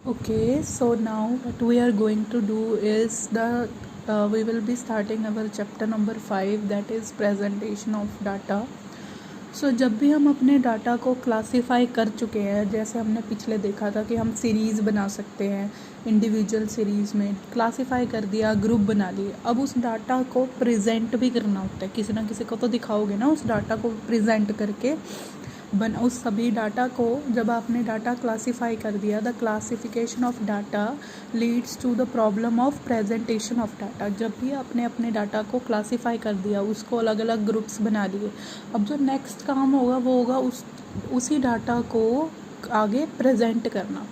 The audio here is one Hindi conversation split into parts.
Okay, so now what we are going to do is we will be starting our chapter number 5, that is presentation of data. So जब भी हम अपने डाटा को क्लासीफाई कर चुके हैं, जैसे हमने पिछले देखा था कि हम सीरीज़ बना सकते हैं, इंडिविजुअल सीरीज़ में क्लासीफाई कर दिया, ग्रुप बना लिए। अब उस डाटा को प्रेजेंट भी करना होता है, किसी ना किसी को तो दिखाओगे ना उस डाटा को प्रेजेंट करके उस सभी डाटा को। जब आपने डाटा क्लासीफाई कर दिया, the classification of data leads to the problem of presentation of data. जब भी आपने अपने डाटा को क्लासीफाई कर दिया, उसको अलग अलग ग्रुप्स बना लिए, अब जो नेक्स्ट काम होगा वो होगा उसी डाटा को आगे प्रेजेंट करना।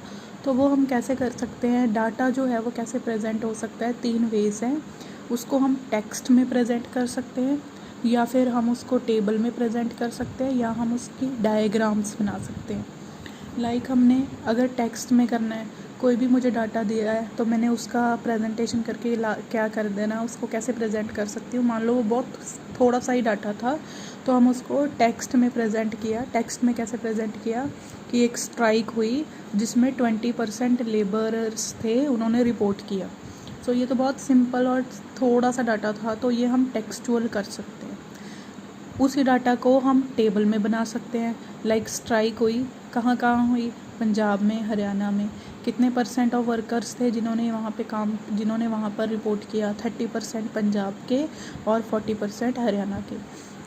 तो वो हम कैसे कर सकते हैं? डाटा जो है वो कैसे प्रेजेंट हो सकता है? 3 वेज हैं। उसको हम टेक्स्ट में प्रेजेंट कर सकते हैं, या फिर हम उसको टेबल में प्रेजेंट कर सकते हैं, या हम उसकी डायग्राम्स बना सकते हैं। लाइक हमने अगर टेक्स्ट में करना है, कोई भी मुझे डाटा दिया है तो मैंने उसका प्रेजेंटेशन करके क्या कर देना, उसको कैसे प्रेजेंट कर सकती हूँ। मान लो वो बहुत थोड़ा सा ही डाटा था तो हम उसको टेक्स्ट में प्रेजेंट किया। टेक्स्ट में कैसे प्रेजेंट किया कि एक स्ट्राइक हुई जिसमें 20% लेबरर्स थे, उन्होंने रिपोर्ट किया। तो ये तो बहुत सिंपल और थोड़ा सा डाटा था, तो ये हम टेक्सचुअल कर सकते हैं। उसी डाटा को हम टेबल में बना सकते हैं। लाइक स्ट्राइक हुई, कहाँ कहाँ हुई? पंजाब में, हरियाणा में। कितने % ऑफ वर्कर्स थे जिन्होंने वहाँ पर रिपोर्ट किया? 30% पंजाब के और 40% हरियाणा के।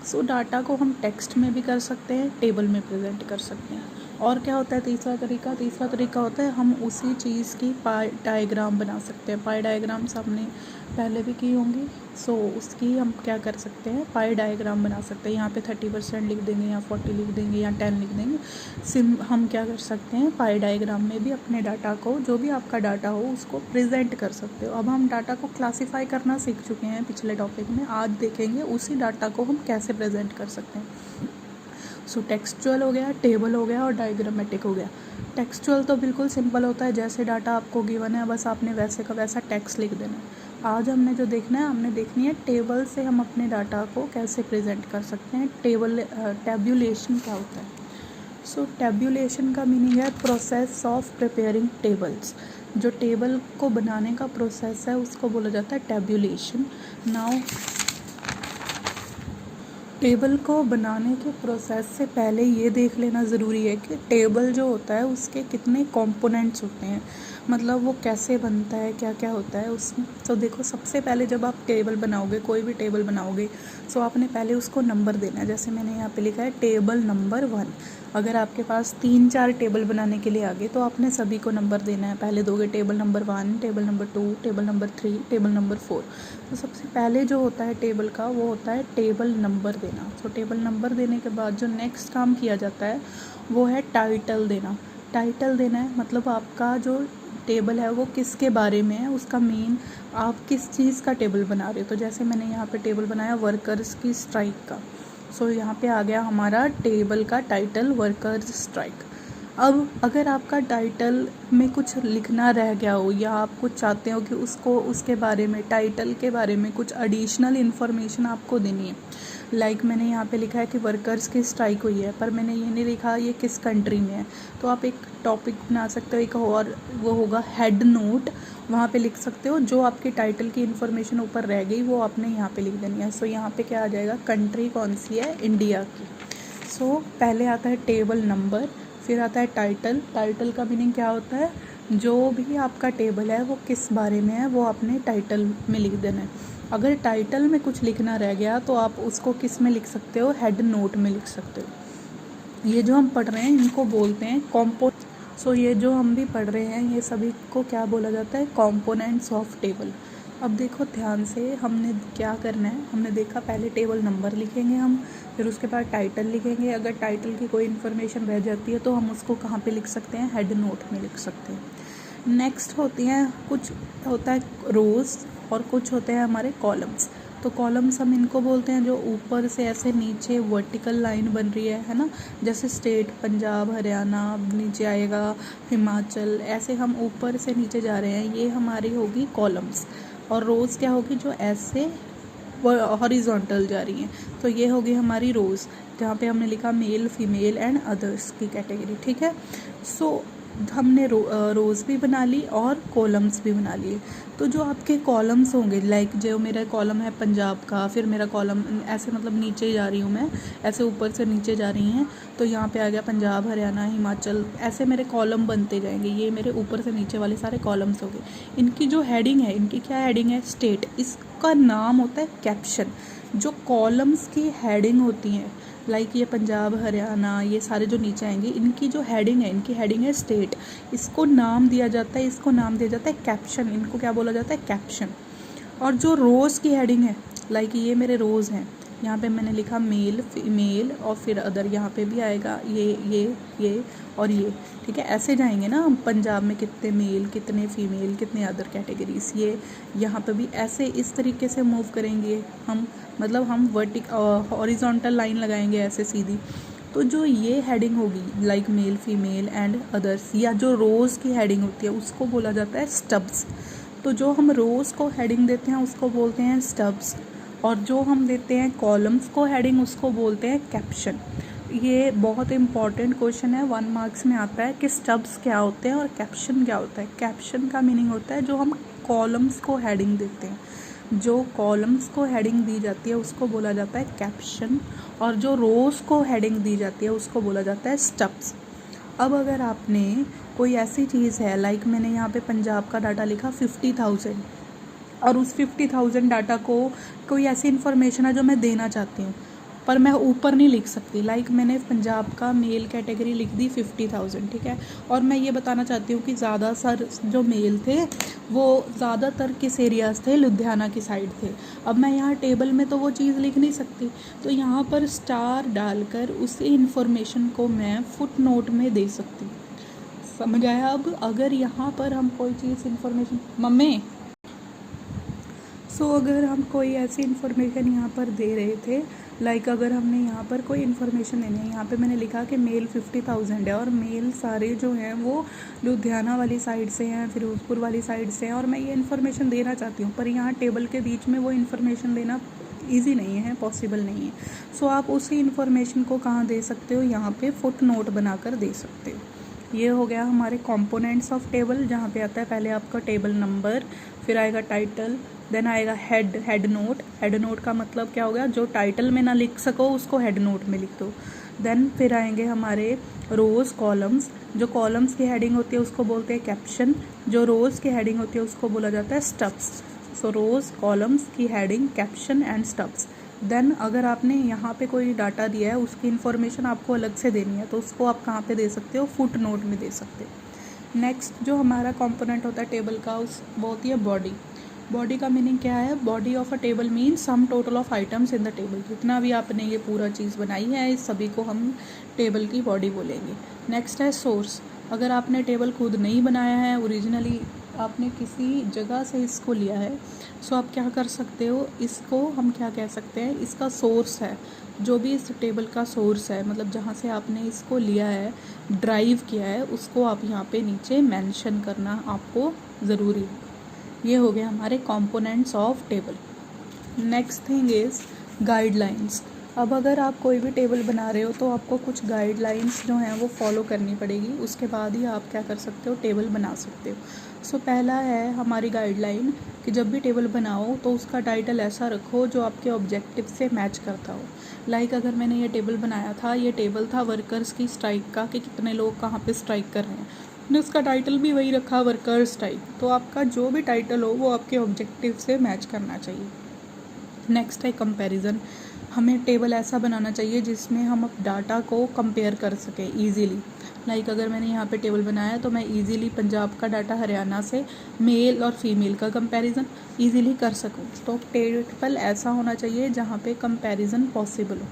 सो डाटा को हम टेक्स्ट में भी कर सकते हैं, टेबल में प्रेजेंट कर सकते हैं। और क्या होता है तीसरा तरीका होता है हम उसी चीज़ की पाई डायग्राम बना सकते हैं। पाई डायग्राम्स हमने पहले भी की होंगी। सो उसकी हम क्या कर सकते हैं? पाई डायग्राम बना सकते हैं। यहाँ पे 30% लिख देंगे, या 40 लिख देंगे, या 10 लिख देंगे। हम क्या कर सकते हैं? पाई डायग्राम में भी अपने डाटा को, जो भी आपका डाटा हो, उसको प्रेजेंट कर सकते हो। अब हम डाटा को क्लासीफाई करना सीख चुके हैं पिछले टॉपिक में। आज देखेंगे उसी डाटा को हम कैसे प्रेजेंट कर सकते हैं। सो टेक्सचुअल हो गया, टेबल हो गया और डायग्रामेटिक हो गया। टेक्सचुअल तो बिल्कुल सिंपल होता है, जैसे डाटा आपको गिवन है बस आपने वैसे का वैसा टेक्स्ट लिख देना है। आज हमने जो देखना है, हमने देखनी है टेबल से हम अपने डाटा को कैसे प्रेजेंट कर सकते हैं। टैब्यूलेशन क्या होता है? सो टैब्यूलेशन का मीनिंग है प्रोसेस ऑफ प्रिपेयरिंग टेबल्स। जो टेबल को बनाने का प्रोसेस है उसको बोला जाता है टैब्यूलेशन। नाउ टेबल को बनाने के प्रोसेस से पहले ये देख लेना ज़रूरी है कि टेबल जो होता है उसके कितने कंपोनेंट्स होते हैं, मतलब वो कैसे बनता है, क्या क्या होता है उसमें। तो देखो, सबसे पहले जब आप टेबल बनाओगे, कोई भी टेबल बनाओगे, तो आपने पहले उसको नंबर देना है। जैसे मैंने यहाँ पे लिखा है टेबल नंबर 1। अगर आपके पास 3-4 टेबल बनाने के लिए आ गए तो आपने सभी को नंबर देना है। पहले दोगे table number 1, table number 2, table number 3, table number 4। तो सबसे पहले जो होता है टेबल का, वो होता है टेबल नंबर देना। तो टेबल नंबर देने के बाद जो नेक्स्ट काम किया जाता है वो है टाइटल देना। टाइटल देना है मतलब आपका जो टेबल है वो किसके बारे में है, उसका मेन, आप किस चीज़ का टेबल बना रहे हो। तो जैसे मैंने यहाँ पे टेबल बनाया वर्कर्स की स्ट्राइक का। सो यहाँ पे आ गया हमारा टेबल का टाइटल, वर्कर्स स्ट्राइक। अब अगर आपका टाइटल में कुछ लिखना रह गया हो, या आप कुछ चाहते हो कि उसके बारे में, टाइटल के बारे में कुछ एडिशनल इन्फॉर्मेशन आपको देनी है। लाइक मैंने यहाँ पे लिखा है कि वर्कर्स की स्ट्राइक हुई है, पर मैंने ये नहीं लिखा ये किस कंट्री में है। तो आप एक टॉपिक बना सकते हो, एक और वो होगा हेड नोट, वहाँ पे लिख सकते हो। जो आपकी टाइटल की इन्फॉर्मेशन ऊपर रह गई वो आपने यहाँ पे लिख देनी है। सो यहाँ पे क्या आ जाएगा? कंट्री कौन सी है? इंडिया की। सो पहले आता है टेबल नंबर, फिर आता है टाइटल। टाइटल का मीनिंग क्या होता है? जो भी आपका टेबल है वो किस बारे में है वो आपने टाइटल में लिख देना है। अगर टाइटल में कुछ लिखना रह गया तो आप उसको किस में लिख सकते हो? हेड नोट में लिख सकते हो। ये जो हम पढ़ रहे हैं इनको बोलते हैं सो ये जो हम भी पढ़ रहे हैं ये सभी को क्या बोला जाता है? Components of table. अब देखो ध्यान से, हमने क्या करना है, हमने देखा पहले टेबल नंबर लिखेंगे हम, फिर उसके बाद टाइटल लिखेंगे। अगर टाइटल की कोई इन्फॉर्मेशन रह जाती है तो हम उसको कहाँ पे लिख सकते हैं? हेड नोट में लिख सकते हैं। नेक्स्ट होती हैं, कुछ होता है रोज़ और कुछ होते हैं हमारे कॉलम्स। तो कॉलम्स हम इनको बोलते हैं जो ऊपर से ऐसे नीचे वर्टिकल लाइन बन रही है ना, जैसे स्टेट पंजाब, हरियाणा, नीचे आएगा हिमाचल, ऐसे हम ऊपर से नीचे जा रहे हैं, ये हमारी होगी कॉलम्स। और रोज़ क्या होगी? जो ऐसे हॉरिजॉन्टल जा रही हैं, तो ये होगी हमारी रोज़, जहाँ पे हमने लिखा मेल, फीमेल एंड अदर्स की कैटेगरी। ठीक है। सो हमने रोज़ भी बना ली और कॉलम्स भी बना लिए। तो जो आपके कॉलम्स होंगे, लाइक जो मेरा कॉलम है पंजाब का, फिर मेरा कॉलम ऐसे मतलब नीचे जा रही हूँ मैं, ऐसे ऊपर से नीचे जा रही हैं, तो यहाँ पे आ गया पंजाब, हरियाणा, हिमाचल, ऐसे मेरे कॉलम बनते जाएंगे। ये मेरे ऊपर से नीचे वाले सारे कॉलम्स हो गए। इनकी जो हेडिंग है, इनकी क्या हेडिंग है? स्टेट। इसका नाम होता है कैप्शन। जो कॉलम्स की हेडिंग होती हैं, लाइक ये पंजाब, हरियाणा, ये सारे जो नीचे आएंगे, इनकी जो हेडिंग है, इनकी हेडिंग है स्टेट। इसको नाम दिया जाता है, इसको नाम दिया जाता है कैप्शन। इनको क्या बोला जाता है? कैप्शन। और जो रोज़ की हेडिंग है, लाइक ये मेरे रोज़ हैं, यहाँ पे मैंने लिखा मेल, फीमेल और फिर अदर, यहाँ पे भी आएगा ये और ये, ठीक है। ऐसे जाएंगे ना हम, पंजाब में कितने मेल, कितने फीमेल, कितने अदर कैटेगरीज, ये यहाँ पे भी ऐसे इस तरीके से मूव करेंगे हम, मतलब हम हॉरिजॉन्टल लाइन लगाएंगे ऐसे सीधी। तो जो ये हेडिंग होगी, like male, female and others, या जो रोज़ की हेडिंग होती है, उसको बोला जाता है स्टब्स। तो जो हम रोज़ को हेडिंग देते हैं उसको बोलते हैं स्टब्स, और जो हम देते हैं कॉलम्स को हेडिंग उसको बोलते हैं कैप्शन। ये बहुत इंपॉर्टेंट क्वेश्चन है, 1 मार्क्स में आता है कि स्टब्स क्या होते हैं और कैप्शन क्या होता है। कैप्शन का मीनिंग होता है जो हम कॉलम्स को हेडिंग देते हैं, जो कॉलम्स को हेडिंग दी जाती है उसको बोला जाता है कैप्शन, और जो रोज़ को हेडिंग दी जाती है उसको बोला जाता है स्टब्स। अब अगर आपने कोई ऐसी चीज़ है, लाइक मैंने यहाँ पे पंजाब का डाटा लिखा 50,000, और उस 50,000 डाटा को कोई ऐसी इन्फॉर्मेशन है जो मैं देना चाहती हूँ, पर मैं ऊपर नहीं लिख सकती। लाइक मैंने पंजाब का मेल कैटेगरी लिख दी 50,000, ठीक है, और मैं ये बताना चाहती हूँ कि ज़्यादातर जो मेल थे वो ज़्यादातर किस एरियाज़ थे? लुधियाना की साइड थे। अब मैं यहाँ टेबल में तो वो चीज़ लिख नहीं सकती, तो यहाँ पर स्टार डालकर उसी इन्फॉर्मेशन को मैं फुट नोट में दे सकती हूँ। समझ आया? अब अगर यहाँ पर हम कोई चीज़ इन्फॉर्मेशन, मम्मी, अगर हम कोई ऐसी इन्फॉर्मेशन यहाँ पर दे रहे थे, लाइक अगर हमने यहाँ पर कोई इन्फॉर्मेशन देनी है, यहाँ पे मैंने लिखा कि मेल 50,000 है, और मेल सारे जो हैं वो लुधियाना वाली साइड से हैं, फिरोजपुर वाली साइड से हैं, और मैं ये इन्फॉर्मेशन देना चाहती हूँ, पर यहाँ टेबल के बीच में वो इन्फॉर्मेशन देना ईजी नहीं है, पॉसिबल नहीं है। आप उसी इन्फॉर्मेशन को कहाँ दे सकते हो? यहाँ पर फुट नोट बनाकर दे सकते हो। ये हो गया हमारे कॉम्पोनेंट्स ऑफ टेबल, जहाँ पे आता है पहले आपका टेबल नंबर, फिर आएगा टाइटल, देन आएगा हेड नोट। हेड नोट का मतलब क्या हो गया? जो टाइटल में ना लिख सको उसको हेड नोट में लिख दो। देन फिर आएंगे हमारे रोज़, कॉलम्स। जो कॉलम्स की हेडिंग होती है उसको बोलते हैं कैप्शन, जो रोज़ की हेडिंग होती है उसको बोला जाता है स्टब्स। रोज़, कॉलम्स की heading, caption and stubs. Then अगर आपने यहाँ पे कोई डाटा दिया है, उसकी इन्फॉर्मेशन आपको अलग से देनी है, तो उसको आप कहाँ पे दे सकते हो? फुट नोट में दे सकते हो। नेक्स्ट जो हमारा कंपोनेंट होता है टेबल का, वो होती है बॉडी। बॉडी का मीनिंग क्या है? Body of a table mean sum total of items in the table. जितना भी आपने ये पूरा चीज़ बनाई है, इस सभी को हम टेबल की बॉडी बोलेंगे। नेक्स्ट है सोर्स। अगर आपने टेबल खुद नहीं बनाया है, ओरिजिनली आपने किसी जगह से इसको लिया है, आप क्या कर सकते हो? इसको हम क्या कह सकते हैं? इसका सोर्स है, जो भी इस टेबल का सोर्स है, मतलब जहाँ से आपने इसको लिया है, ड्राइव किया है, उसको आप यहाँ पे नीचे मेंशन करना आपको ज़रूरी है। ये हो गया हमारे components of table. Next thing is guidelines. अब अगर आप कोई भी टेबल बना रहे हो तो आपको कुछ गाइडलाइंस जो हैं वो फॉलो करनी पड़ेगी, उसके बाद ही आप क्या कर सकते हो? टेबल बना सकते हो। पहला है हमारी गाइडलाइन कि जब भी टेबल बनाओ तो उसका टाइटल ऐसा रखो जो आपके ऑब्जेक्टिव से मैच करता हो। लाइक अगर मैंने ये टेबल बनाया था, ये टेबल था वर्कर्स की स्ट्राइक का, कि कितने लोग कहाँ पे स्ट्राइक कर रहे हैं, ने उसका टाइटल भी वही रखा, वर्कर स्ट्राइक। तो आपका जो भी टाइटल हो वो आपके ऑब्जेक्टिव से मैच करना चाहिए। नेक्स्ट है कंपैरिजन। हमें टेबल ऐसा बनाना चाहिए जिसमें हम अब डाटा को कंपेयर कर सकें ईजीली। लाइक अगर मैंने यहाँ पे टेबल बनाया तो मैं ईजीली पंजाब का डाटा हरियाणा से मेल और फीमेल का कंपैरिजन ईजीली कर सकूँ। तो टेबल ऐसा होना चाहिए जहाँ पे कंपैरिजन पॉसिबल हो।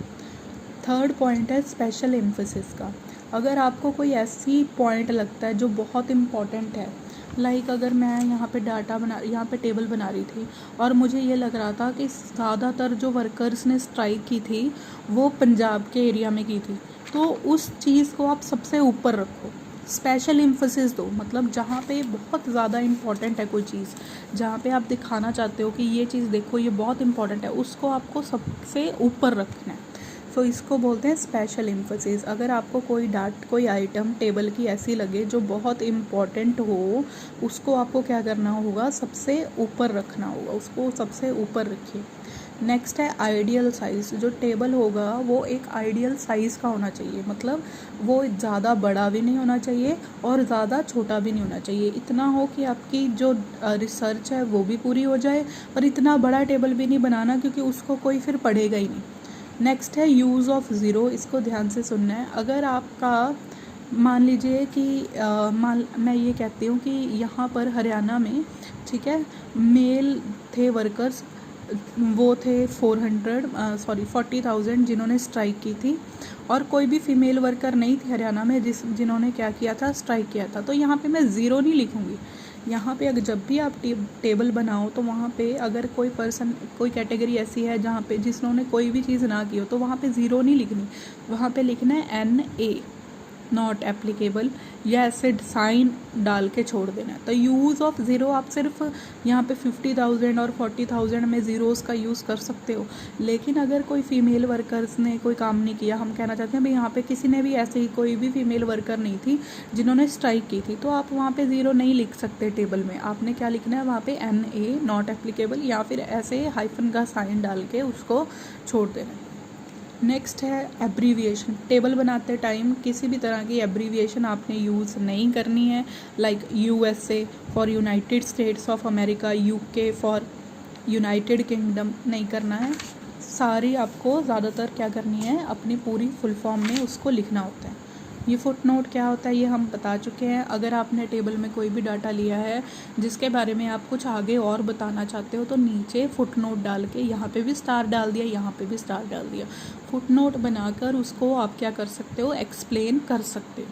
थर्ड पॉइंट है स्पेशल एम्फेसिस का। अगर आपको कोई ऐसी पॉइंट लगता है जो बहुत इम्पॉर्टेंट है, लाइक अगर मैं यहाँ पे टेबल बना रही थी और मुझे ये लग रहा था कि ज़्यादातर जो वर्कर्स ने स्ट्राइक की थी वो पंजाब के एरिया में की थी, तो उस चीज़ को आप सबसे ऊपर रखो, स्पेशल एम्फेसिस दो। मतलब जहाँ पे बहुत ज़्यादा इम्पॉर्टेंट है कोई चीज़, जहाँ पे आप दिखाना चाहते हो कि ये चीज़ देखो ये बहुत इम्पॉर्टेंट है, उसको आपको सबसे ऊपर रखना है। तो इसको बोलते हैं स्पेशल एम्फेसिस। अगर आपको कोई आइटम टेबल की ऐसी लगे जो बहुत इम्पॉर्टेंट हो, उसको आपको क्या करना होगा, सबसे ऊपर रखना होगा, उसको सबसे ऊपर रखिए। नेक्स्ट है आइडियल साइज़। जो टेबल होगा वो एक आइडियल साइज़ का होना चाहिए, मतलब वो ज़्यादा बड़ा भी नहीं होना चाहिए और ज़्यादा छोटा भी नहीं होना चाहिए। इतना हो कि आपकी जो रिसर्च है वो भी पूरी हो जाए, और इतना बड़ा टेबल भी नहीं बनाना क्योंकि उसको कोई फिर पढ़ेगा ही नहीं। नेक्स्ट है यूज़ ऑफ ज़ीरो। इसको ध्यान से सुनना है। अगर आपका मान लीजिए कि मैं ये कहती हूँ कि यहाँ पर हरियाणा में, ठीक है, मेल थे वर्कर्स, वो थे 40,000 जिन्होंने स्ट्राइक की थी, और कोई भी फीमेल वर्कर नहीं थी हरियाणा में जिन्होंने क्या किया था, स्ट्राइक किया था। तो यहाँ पे मैं ज़ीरो नहीं लिखूँगी। यहाँ पे अगर जब भी आप टेबल बनाओ तो वहाँ पे अगर कोई पर्सन, कोई कैटेगरी ऐसी है जहाँ पे जिन्होंने कोई भी चीज़ ना की हो, तो वहाँ पे ज़ीरो नहीं लिखनी, वहाँ पे लिखना है NA, नॉट एप्लीकेबल, या ऐसे साइन डाल के छोड़ देना है। तो यूज़ ऑफ ज़ीरो आप सिर्फ यहाँ पे 50,000 और 40,000 में ज़ीरोज़ का यूज़ कर सकते हो। लेकिन अगर कोई फ़ीमेल वर्कर्स ने कोई काम नहीं किया, हम कहना चाहते हैं भाई यहाँ पे किसी ने भी ऐसे ही कोई भी फीमेल वर्कर नहीं थी जिन्होंने स्ट्राइक की थी, तो आप वहाँ पे ज़ीरो नहीं लिख सकते टेबल में। आपने क्या लिखना है वहाँ पे NA, नॉट एप्लीकेबल, या फिर ऐसे हाइफन का साइन डाल के उसको छोड़ देना है। नेक्स्ट है एब्रीविएशन। टेबल बनाते टाइम किसी भी तरह की एब्रीविएशन आपने यूज़ नहीं करनी है, like USA for United states of America, UK for United kingdom नहीं करना है। सारी आपको ज़्यादातर क्या करनी है, अपनी पूरी फुल फॉर्म में उसको लिखना होता है। ये फुट नोट क्या होता है ये हम बता चुके हैं। अगर आपने टेबल में कोई भी डाटा लिया है जिसके बारे में आप कुछ आगे और बताना चाहते हो, तो नीचे फुट नोट डाल के, यहाँ पे भी स्टार डाल दिया, यहाँ पे भी स्टार डाल दिया, फुट नोट बनाकर उसको आप क्या कर सकते हो, एक्सप्लेन कर सकते हो।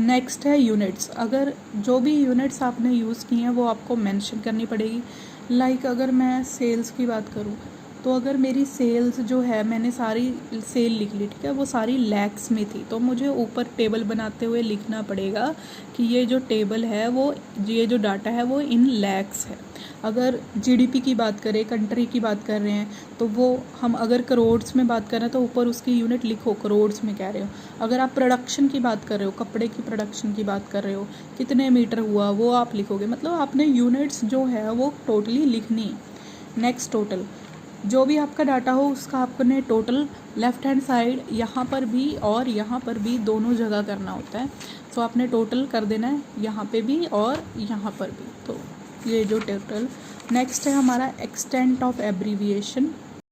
नेक्स्ट है यूनिट्स। अगर जो भी यूनिट्स आपने यूज़ की हैं वो आपको मेंशन करनी पड़ेगी। लाइक अगर मैं सेल्स की बात करूँ, तो अगर मेरी सेल्स जो है, मैंने सारी सेल लिख ली, ठीक है, वो सारी लैक्स में थी, तो मुझे ऊपर टेबल बनाते हुए लिखना पड़ेगा कि ये जो टेबल है वो, ये जो डाटा है वो इन लैक्स है। अगर GDP की बात करें, कंट्री की बात कर रहे हैं, तो वो हम अगर करोड्स में बात कर रहे हैं तो ऊपर उसकी यूनिट लिखो, करोड्स में कह रहे हो। अगर आप प्रोडक्शन की बात कर रहे हो, कपड़े की प्रोडक्शन की बात कर रहे हो, कितने मीटर हुआ वो आप लिखोगे। मतलब आपने यूनिट्स जो है वो टोटली लिखनी है। Next total. जो भी आपका डाटा हो उसका आपने टोटल लेफ़्ट हैंड साइड यहाँ पर भी और यहाँ पर भी दोनों जगह करना होता है। तो आपने टोटल कर देना है यहाँ पे भी और यहाँ पर भी। तो ये जो टोटल। नेक्स्ट है हमारा एक्सटेंट ऑफ एब्रीविएशन।